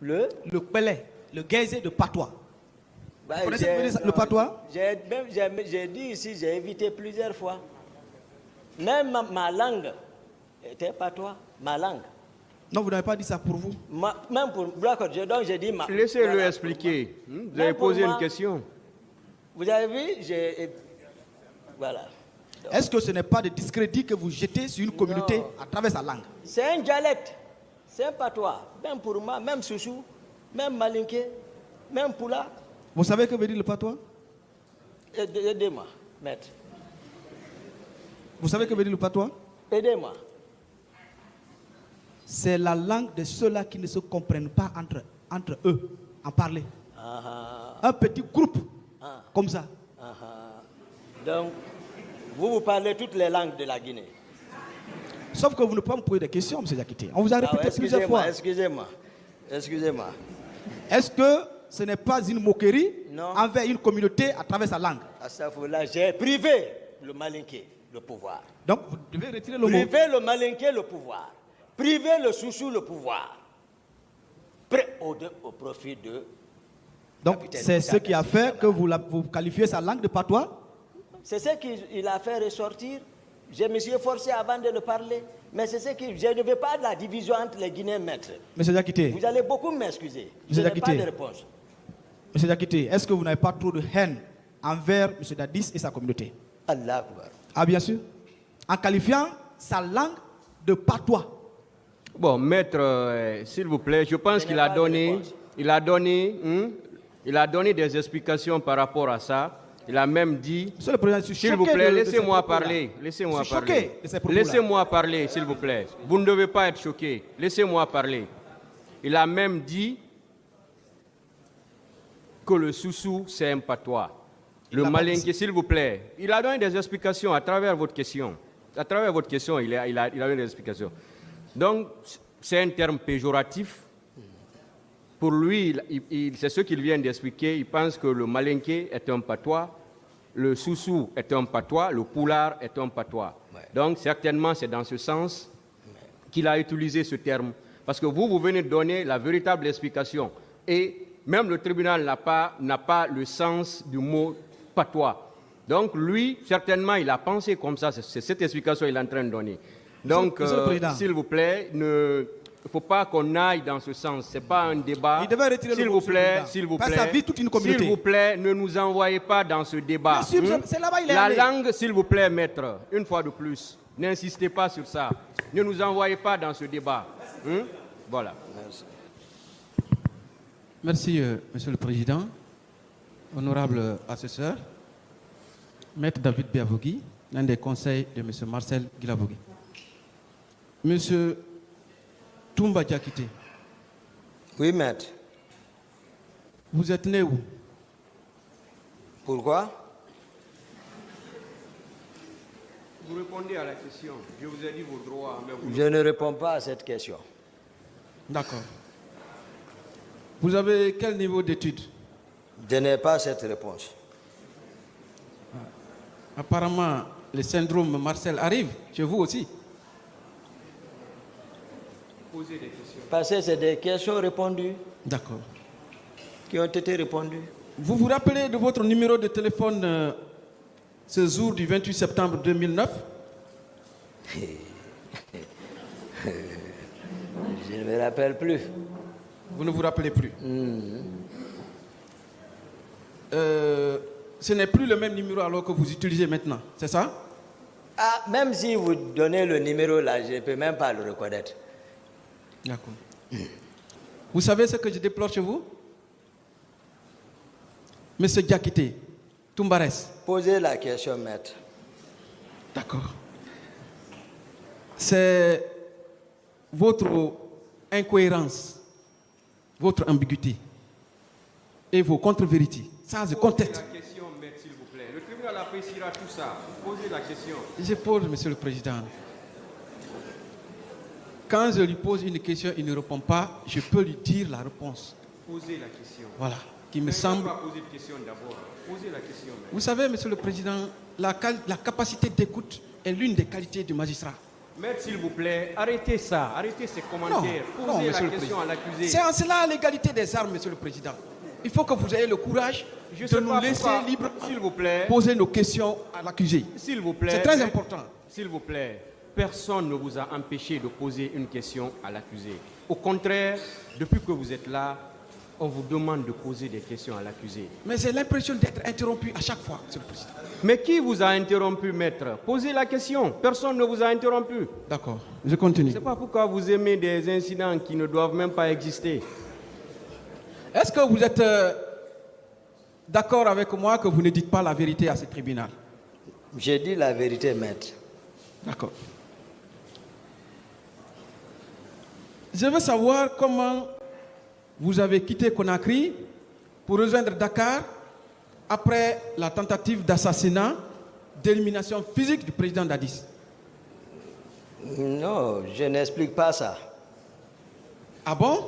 Le Pelé, le gaisé de patois. Bah, Vous connaissez le patois? J'ai dit ici, j'ai évité plusieurs fois. Même ma langue était patois, ma langue. Non, vous n'avez pas dit ça pour vous. Même pour d'accord, donc j'ai dit ma. Laissez-le voilà, expliquer. Vous avez posé une question. Vous avez vu, voilà. Est-ce que ce n'est pas de discrédit que vous jetez sur une communauté à travers sa langue? C'est un dialecte, c'est un patois. Même pour moi, même Soussou, même Malinké, même Poula. Vous savez que veut dire le patois? Aidez-moi, maître. Vous savez que veut dire le patois? Aidez-moi. C'est la langue de ceux-là qui ne se comprennent pas entre eux en parler. Un petit groupe comme ça. Donc, vous parlez toutes les langues de la Guinée. Sauf que vous ne pouvez pas me poser des questions, M. Diakité. On vous a répété plusieurs fois. Excusez-moi. Est-ce que ce n'est pas une moquerie envers une communauté à travers sa langue? Là, j'ai privé le Malinké, le pouvoir. Donc, vous devez retirer le mot. Privé le Malinké, le pouvoir. Privé le Soussou, le pouvoir. Au profit de... Donc, c'est ce qui a fait que vous qualifiez sa langue de patois? C'est ce qu'il a fait ressortir. Je me suis forcé avant de le parler. Mais c'est ce que je ne veux pas de la division entre les Guinéens, maître. Monsieur Diakité. Vous allez beaucoup m'excuser. Je n'ai pas de réponse. Monsieur Diakité, est-ce que vous n'avez pas trop de haine envers M. Dadis et sa communauté? Allah Akbar. Ah, bien sûr. En qualifiant sa langue de patois. Bon, maître, s'il vous plaît, je pense qu'il a donné des explications par rapport à ça. Il a même dit, s'il vous plaît, laissez-moi parler. Laissez-moi parler. Laissez-moi parler, s'il vous plaît. Vous ne devez pas être choqué. Laissez-moi parler. Il a même dit que le Soussou, c'est un patois. Le Malinké, s'il vous plaît. Il a donné des explications à travers votre question. À travers votre question, il a donné des explications. Donc, c'est un terme péjoratif. Pour lui, c'est ce qu'il vient d'expliquer. Il pense que le Malinké est un patois, le Soussou est un patois, le Poulard est un patois. Ouais. Donc, certainement, c'est dans ce sens qu'il a utilisé ce terme. Parce que vous venez de donner la véritable explication. Et même le tribunal n'a pas le sens du mot patois. Donc, lui, certainement, il a pensé comme ça. C'est cette explication qu'il est en train de donner. Donc, s'il vous plaît, il ne faut pas qu'on aille dans ce sens. Ce n'est pas un débat. Il devait retirer le mot, s'il vous plaît, ça vit toute une communauté. S'il vous plaît, ne nous envoyez pas dans ce débat. Bien sûr, c'est là-bas il est La allé. langue, s'il vous plaît, maître, une fois de plus, n'insistez pas sur ça. Ne nous envoyez pas dans ce débat. Voilà. Merci, Monsieur le Président. Honorable assesseur, Maître David Biavogui, l'un des conseils de M. Marcel Guilavogui. Monsieur Toumba Diakité. Oui, maître. Vous êtes né où? Pourquoi? Vous répondez à la question. Je vous ai dit vos droits. Mais Je ne réponds pas à cette question. D'accord. Vous avez quel niveau d'études? Je n'ai pas cette réponse. Apparemment, le syndrome Marcel arrive chez vous aussi. Posez des questions. Parce que c'est des questions répondues. D'accord. Qui ont été répondues. Vous vous rappelez de votre numéro de téléphone ce jour du 28 septembre 2009? Je ne me rappelle plus. Vous ne vous rappelez plus? Ce n'est plus le même numéro alors que vous utilisez maintenant, c'est ça? Ah, même si vous donnez le numéro là, je ne peux même pas le reconnaître. D'accord. Vous savez ce que je déplore chez vous? Monsieur Diakité, Toumbares. Posez la question, maître. D'accord. C'est votre incohérence, votre ambiguïté et vos contre-vérités. Ça, je conteste. Posez la question, maître, s'il vous plaît. Le tribunal appréciera tout ça. Posez la question. Je pose, Monsieur le Président. Quand je lui pose une question, il ne répond pas, je peux lui dire la réponse. Posez la question. Voilà. Qui me semble... pas poser de question d'abord. Posez la question. Vous savez, Monsieur le Président, la capacité d'écoute est l'une des qualités du magistrat. Maître, s'il vous plaît, arrêtez ça, arrêtez ces commentaires. Posez la Monsieur le question à l'accusé. C'est en cela l'égalité des armes, Monsieur le Président. Il faut que vous ayez le courage de nous laisser libres, s'il vous plaît, poser nos questions à l'accusé. S'il vous plaît. C'est très important. S'il vous plaît, personne ne vous a empêché de poser une question à l'accusé. Au contraire, depuis que vous êtes là, on vous demande de poser des questions à l'accusé. Mais j'ai l'impression d'être interrompu à chaque fois, Monsieur le Président. Mais qui vous a interrompu, maître? Posez la question. Personne ne vous a interrompu. D'accord, je continue. Je ne sais pas pourquoi vous aimez des incidents qui ne doivent même pas exister. Est-ce que vous êtes d'accord avec moi que vous ne dites pas la vérité à ce tribunal? J'ai dit la vérité, maître. D'accord. Je veux savoir comment vous avez quitté Conakry pour rejoindre Dakar après la tentative d'assassinat, d'élimination physique du président Dadis. Non, je n'explique pas ça. Ah bon?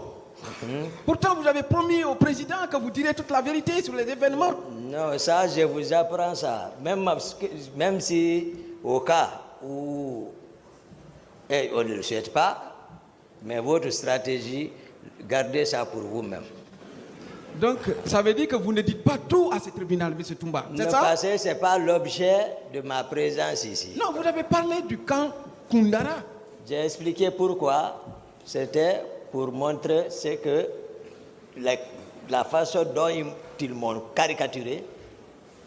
Pourtant, vous avez promis au président que vous direz toute la vérité sur les événements. Non, ça, je vous apprends ça. Même si, au cas où on ne le souhaite pas, mais votre stratégie, gardez ça pour vous-même. Donc, ça veut dire que vous ne dites pas tout à ce tribunal, M. Toumba. C'est ça? Parce que ce n'est pas l'objet de ma présence ici. Non, vous avez parlé du camp Koundara. J'ai expliqué pourquoi. C'était pour montrer ce que la façon dont ils m'ont caricaturé,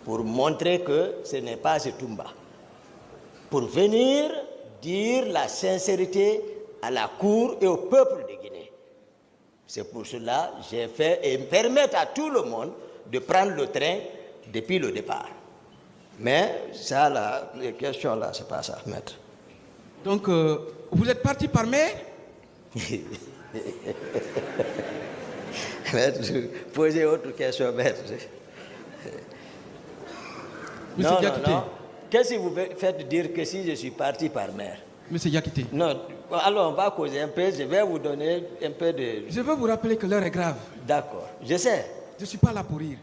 pour montrer que ce n'est pas ce Toumba. Pour venir dire la sincérité à la Cour et au peuple de Guinée. C'est pour cela que j'ai fait et permettre à tout le monde de prendre le train depuis le départ. Mais ça, là, les questions là, c'est pas ça, maître. Donc, vous êtes parti par mer? Maître, posez autre question, maître. Monsieur Diakité. Non. Qu'est-ce que vous faites dire que si je suis parti par mer? Monsieur Diakité. Non, alors on va causer un peu, je vais vous donner un peu de... Je veux vous rappeler que l'heure est grave. D'accord, je sais. Je ne suis pas là pour rire.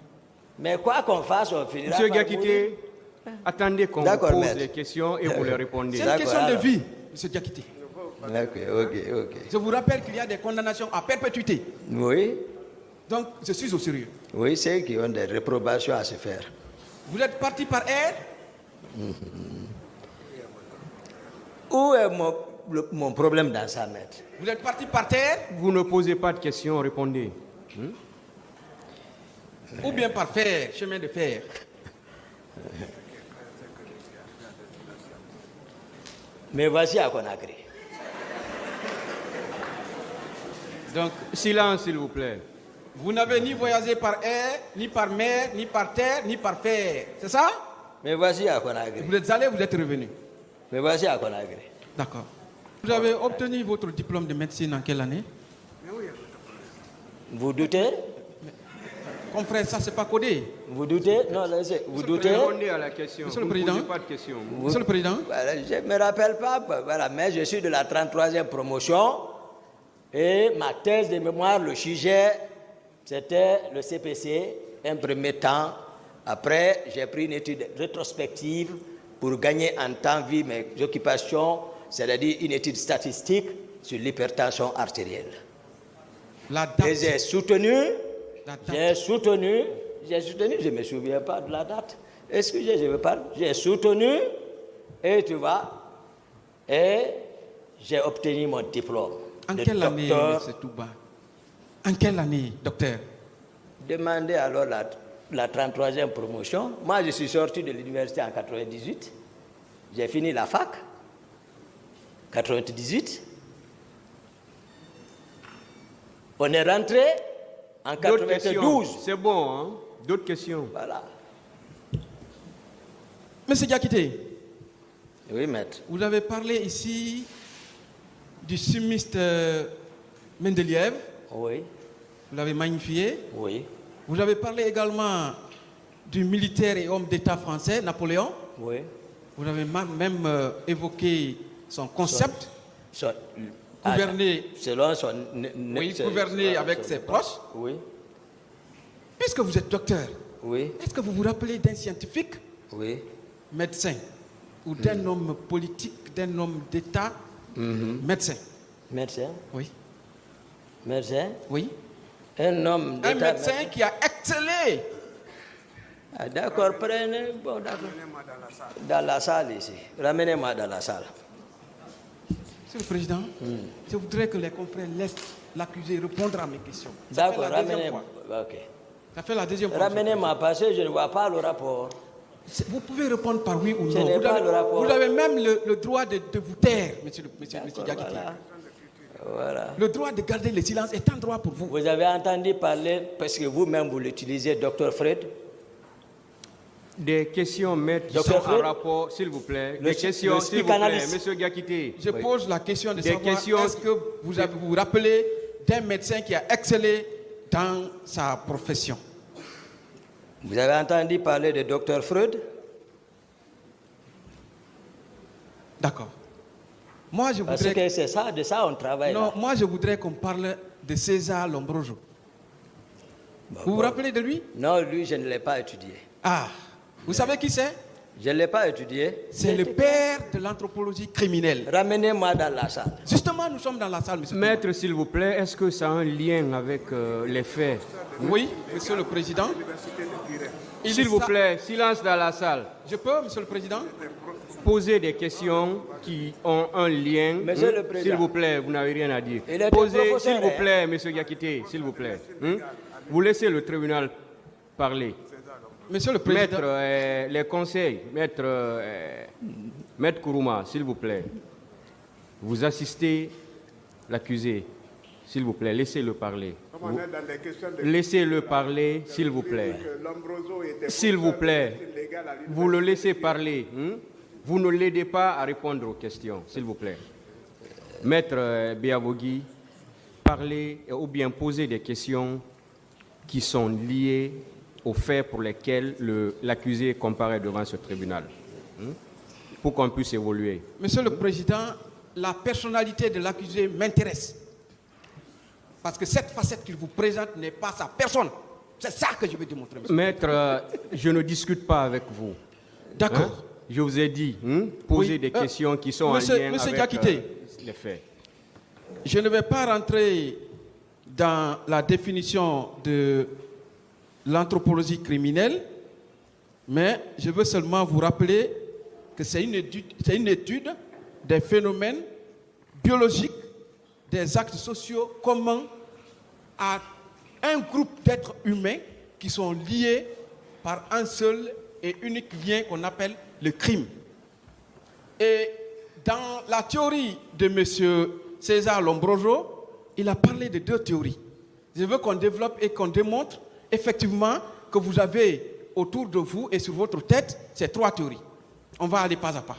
Mais quoi qu'on fasse, on finira Monsieur par Diakité, attendez qu'on vous pose maître. les questions et vous les répondez. C'est une question de alors. vie, Monsieur Diakité. Ok. Je vous rappelle qu'il y a des condamnations à perpétuité. Oui, Donc, je suis au sérieux. oui, c'est qui ont des réprobations à se faire. Vous êtes parti par air? Où est mon problème dans ça, maître? Vous êtes parti par terre? Vous ne posez pas de questions, répondez. Ou bien par fer, chemin de fer? Mais voici à Conakry. Donc, Silence, s'il vous plaît. vous n'avez ni voyagé par air, ni par mer, ni par terre, ni par fer. C'est ça? Mais voici à Conakry. Vous êtes allé, vous êtes revenu. Mais voici à Conakry. D'accord. Vous avez obtenu votre diplôme de médecine en quelle année? Vous doutez? Confrère, ça c'est pas codé. Vous doutez? Non, laissez. Vous doutez? Répondez à la question. Monsieur le Vous ne Président. posez pas de questions. Monsieur le Président, Voilà, je ne me rappelle pas, voilà, mais je suis de la 33e promotion et ma thèse de mémoire, le sujet, c'était le CPC, un premier temps. Après, j'ai pris une étude rétrospective pour gagner en temps vu mes occupations, c'est-à-dire une étude statistique sur l'hypertension artérielle. la date. Et j'ai soutenu, La date. je ne me souviens pas de la date. Excusez, je veux pas. J'ai soutenu, et tu vois, et j'ai obtenu mon diplôme. En de quelle année, docteur. M. Touba? En quelle année, docteur? Demandez alors la 33e promotion. Moi, je suis sorti de l'université en 98. J'ai fini la fac. 98. On est rentré en D'autres questions. 92. C'est bon, hein? D'autres questions. Voilà. Monsieur Diakité, Oui, maître. vous avez parlé ici du chimiste Mendeleïev. Oui, Vous l'avez magnifié. oui, Vous avez parlé également du militaire et homme d'État français, Napoléon. oui. Vous avez même évoqué son concept, Son- gouverner, selon son... gouverner avec ses proches. Oui, Puisque vous êtes docteur, oui, est-ce que vous vous rappelez d'un scientifique, oui. médecin, ou d'un homme politique, d'un homme d'État médecin. Médecin. Oui. Médecin. Oui. Un homme Un d'État. médecin qui a excellé. Ah, d'accord, prenez. Bon, d'accord. Dans la salle ici. Ramenez-moi dans la salle. Monsieur le Président, je voudrais que les confrères laissent l'accusé répondre à mes questions. D'accord, la deuxième ramenez-moi. fois. Ok. Ça fait la deuxième fois. Ramenez-moi parce que je ne vois pas le rapport. Vous pouvez répondre par oui ou Je non. n'ai pas le rapport. Vous avez même le droit de vous taire, monsieur D'accord, Diakité. voilà. Le droit de garder le silence est un droit pour vous. Vous avez entendu parler, parce que vous-même vous l'utilisez, Dr Fred. Des questions, maître, qui Docteur sont en Fred, rapport, s'il vous plaît. le Des questions, s'il vous plaît, psychanalyste. monsieur Diakité. Je pose la question de Des savoir, questions- est-ce que vous vous rappelez d'un médecin qui a excellé dans sa profession? Vous avez entendu parler de Dr Freud. D'accord. Moi, je Parce voudrais... que c'est ça, de ça on travaille. Non, Là. moi, je voudrais qu'on parle de César Lombroso. Vous vous rappelez de lui? Non, lui, je ne l'ai pas étudié. Ah, vous savez qui c'est? Je ne l'ai pas étudié. C'est le père de l'anthropologie criminelle. Ramenez-moi dans la salle. Justement, nous sommes dans la salle, monsieur. Maître, s'il vous plaît, est-ce que ça a un lien avec les faits? Oui, monsieur le président. S'il vous plaît, silence dans la salle. Je peux, monsieur le président? Posez des questions qui ont un lien. Monsieur le Président. S'il vous plaît, vous n'avez rien à dire. Il est un Posez, professeur, s'il vous hein. plaît, monsieur Diakité, s'il vous plaît. Vous laissez le tribunal parler. Monsieur le président. Maître, les conseils, maître Kourouma, s'il vous plaît. Vous assistez l'accusé, s'il vous plaît, laissez-le parler. Comme on est dans les questions de Laissez-le parler, s'il vous plaît. que Lombroso était S'il vous plaît, professeur légal à l'université. vous le laissez parler. Vous ne l'aidez pas à répondre aux questions, s'il vous plaît. Maître Biavogui, parlez ou bien posez des questions qui sont liées aux faits pour lesquels l'accusé comparaît devant ce tribunal, pour qu'on puisse évoluer. Monsieur le président, la personnalité de l'accusé m'intéresse. Parce que cette facette qu'il vous présente n'est pas sa personne. C'est ça que je veux démontrer, monsieur. Maître, je ne discute pas avec vous. D'accord. Je vous ai dit, posez Oui. des questions qui sont Monsieur- en lien Monsieur avec Diakité. les faits. Je ne vais pas rentrer dans la définition de l'anthropologie criminelle, mais je veux seulement vous rappeler que c'est une étude des phénomènes biologiques, des actes sociaux communs à un groupe d'êtres humains qui sont liés par un seul et unique lien qu'on appelle le crime. Et dans la théorie de M. César Lombroso, il a parlé de deux théories. Je veux qu'on développe et qu'on démontre effectivement que vous avez autour de vous et sur votre tête ces trois théories. On va aller pas à pas.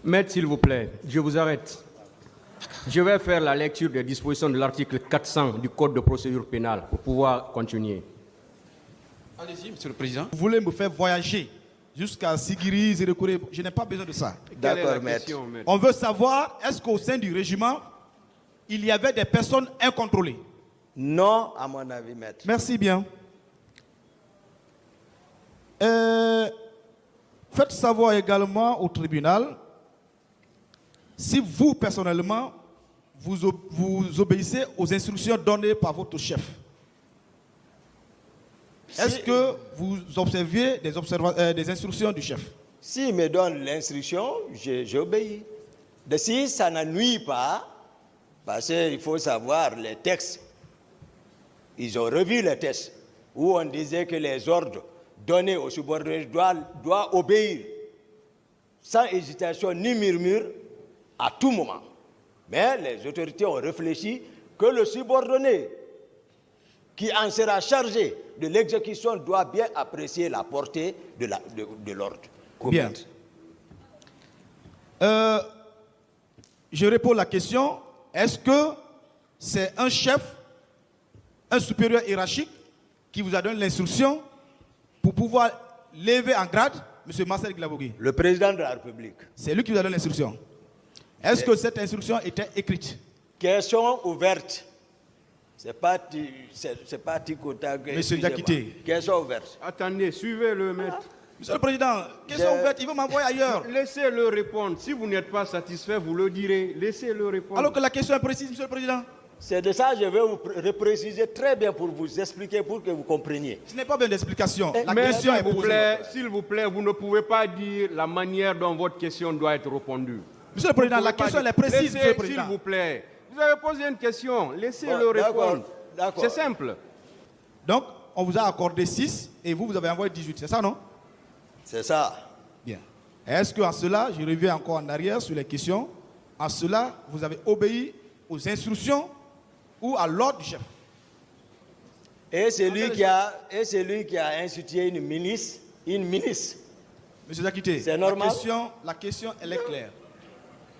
Maître, s'il vous plaît, je vous arrête. Je vais faire la lecture des dispositions de l'article 400 du Code de procédure pénale pour pouvoir continuer. Allez-y, Monsieur le Président. Vous voulez me faire voyager jusqu'à Sigiri, Zérekouré. Je n'ai pas besoin de ça. Quelle est la D'accord, maître. question, maître? On veut savoir, est-ce qu'au sein du régiment, il y avait des personnes incontrôlées? Non, à mon avis, maître. Merci bien. Faites savoir également au tribunal si vous, personnellement, vous obéissez aux instructions données par votre chef. Est-ce que vous observiez des instructions du chef? S'il me donne l'instruction, j'obéis. Si ça n'ennuie pas, parce qu'il faut savoir, les textes, ils ont revu les textes, où on disait que les ordres donnés aux subordonnés doivent obéir, sans hésitation ni murmure, à tout moment. Mais les autorités ont réfléchi que le subordonné qui en sera chargé de l'exécution doit bien apprécier la portée de l'ordre. Bien. Je réponds à la question, est-ce que c'est un chef, un supérieur hiérarchique qui vous a donné l'instruction pour pouvoir lever en grade M. Marcel Glabogui? Le président de la République. C'est lui qui vous a donné l'instruction. Est-ce que cette instruction était écrite? Question ouverte. C'est pas Tikota. Monsieur Diakité. Question ouverte. Attendez, suivez-le, maître. Monsieur le Président, question ouverte, il veut m'envoyer ailleurs. Laissez-le répondre. Si vous n'êtes pas satisfait, vous le direz. Laissez-le répondre. Alors que la question est précise, Monsieur le Président. C'est de ça que je vais vous repréciser très bien pour vous expliquer, pour que vous compreniez. Ce n'est pas bien d'explication. La Mais question est posée. s'il vous plaît, vous ne pouvez pas dire la manière dont votre question doit être répondue. Monsieur le Président, Vous la pouvez question pas elle est précise, Laissez, Monsieur le Président. s'il vous plaît. Vous avez posé une question. Laissez-le Bon, répondre. d'accord. C'est simple. Donc, on vous a accordé 6 et vous avez envoyé 18. C'est ça, non? C'est ça. Bien. Est-ce qu'en cela, je reviens encore en arrière sur les questions, en cela, vous avez obéi aux instructions ou à l'ordre du chef? Et c'est lui qui a institué une milice. Monsieur Zakité, C'est normal. La question, elle est claire.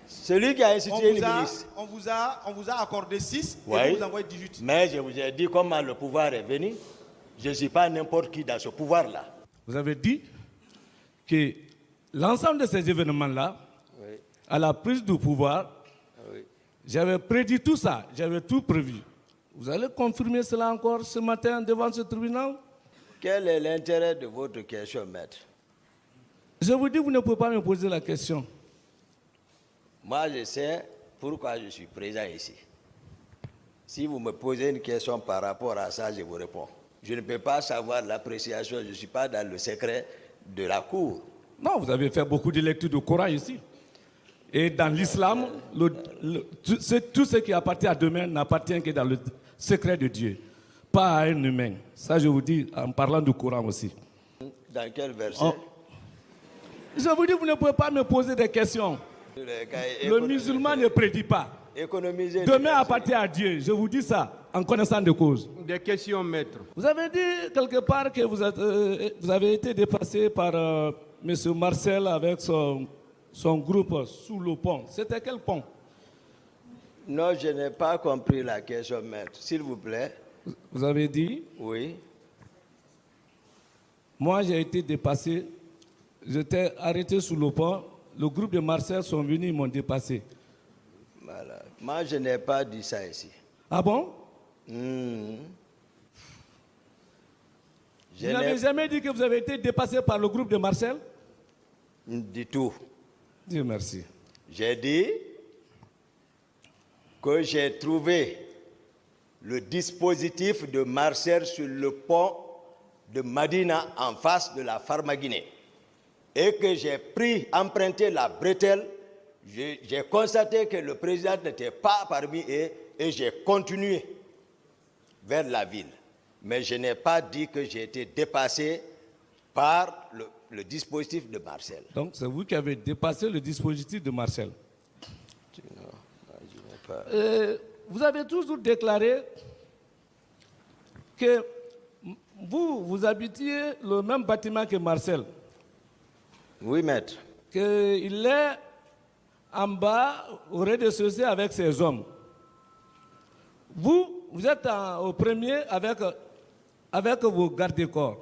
Celui qui a institué une milice. On vous a accordé 6 Oui. et vous envoyez 18. Mais je vous ai dit comment le pouvoir est venu. Je ne suis pas n'importe qui dans ce pouvoir-là. Vous avez dit que l'ensemble de ces événements-là, Oui. à la prise du pouvoir, Oui. j'avais prédit tout ça, j'avais tout prévu. Vous allez confirmer cela encore ce matin devant ce tribunal? Quel est l'intérêt de votre question, maître? Je vous dis, vous ne pouvez pas me poser la question. Moi, je sais pourquoi je suis présent ici. Si vous me posez une question par rapport à ça, je vous réponds. Je ne peux pas savoir l'appréciation, je ne suis pas dans le secret de la cour. Non, vous avez fait beaucoup de lectures du Coran ici. Et dans l'islam, tout ce qui appartient à demain n'appartient que dans le secret de Dieu, pas à un humain. Ça, je vous dis en parlant du Coran aussi. Dans quel verset? Je vous dis, vous ne pouvez pas me poser des questions. Le musulman ne prédit pas. Économiser. Demain appartient à Dieu. Je vous dis ça en connaissance de cause. Des questions, maître. Vous avez dit quelque part que vous avez été dépassé par M. Marcel avec son groupe sous le pont. C'était quel pont? Non, je n'ai pas compris la question, maître. S'il vous plaît. Vous avez dit, Oui. moi j'ai été dépassé, j'étais arrêté sous le pont, le groupe de Marcel sont venus, ils m'ont dépassé. Voilà. Moi, je n'ai pas dit ça ici. Ah bon? Hmm. Vous n'avez jamais dit que vous avez été dépassé par le groupe de Marcel? Du tout. Dieu merci. J'ai dit que j'ai trouvé le dispositif de Marcel sur le pont de Madina en face de la Farmaguinée et que j'ai emprunté la bretelle. J'ai constaté que le président n'était pas parmi eux et j'ai continué vers la ville. Mais je n'ai pas dit que j'ai été dépassé par le dispositif de Marcel. Donc c'est vous qui avez dépassé le dispositif de Marcel. Non, je n'ai pas. Vous avez toujours déclaré que vous habitiez le même bâtiment que Marcel. Oui, maître. Qu'il est en bas, au rez-de-chaussée avec ses hommes. Vous êtes au premier avec vos gardes-corps.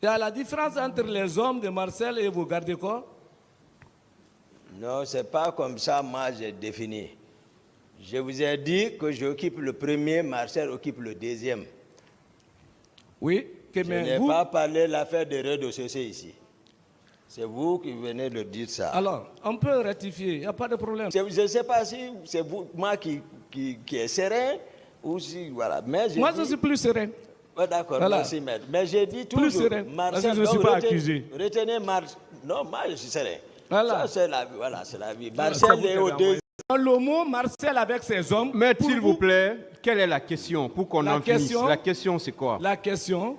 Il y a la différence entre les hommes de Marcel et vos gardes-corps? Non, ce n'est pas comme ça, moi, j'ai défini. Je vous ai dit que j'occupe le premier, Marcel occupe le deuxième. Oui, Je n'ai pas parlé de l'affaire de rez-de-chaussée ici. C'est vous qui venez de dire ça. Alors, on peut rectifier, il n'y a pas de problème. Je ne sais pas si c'est moi qui est serein ou si, voilà. Mais Moi, je suis plus serein. Oh, d'accord, Voilà. merci, maître. Mais j'ai dit toujours, Plus serein, parce que je ne suis pas accusé. Retenez Marcel. Non, moi, je suis serein. Voilà. Ça, c'est la vie. Voilà, c'est la vie. Marcel est au deuxième. Le mot Marcel avec ses hommes. Maître, pour s'il vous plaît, quelle est la question pour qu'on La en finisse? question- La question, c'est quoi? La question,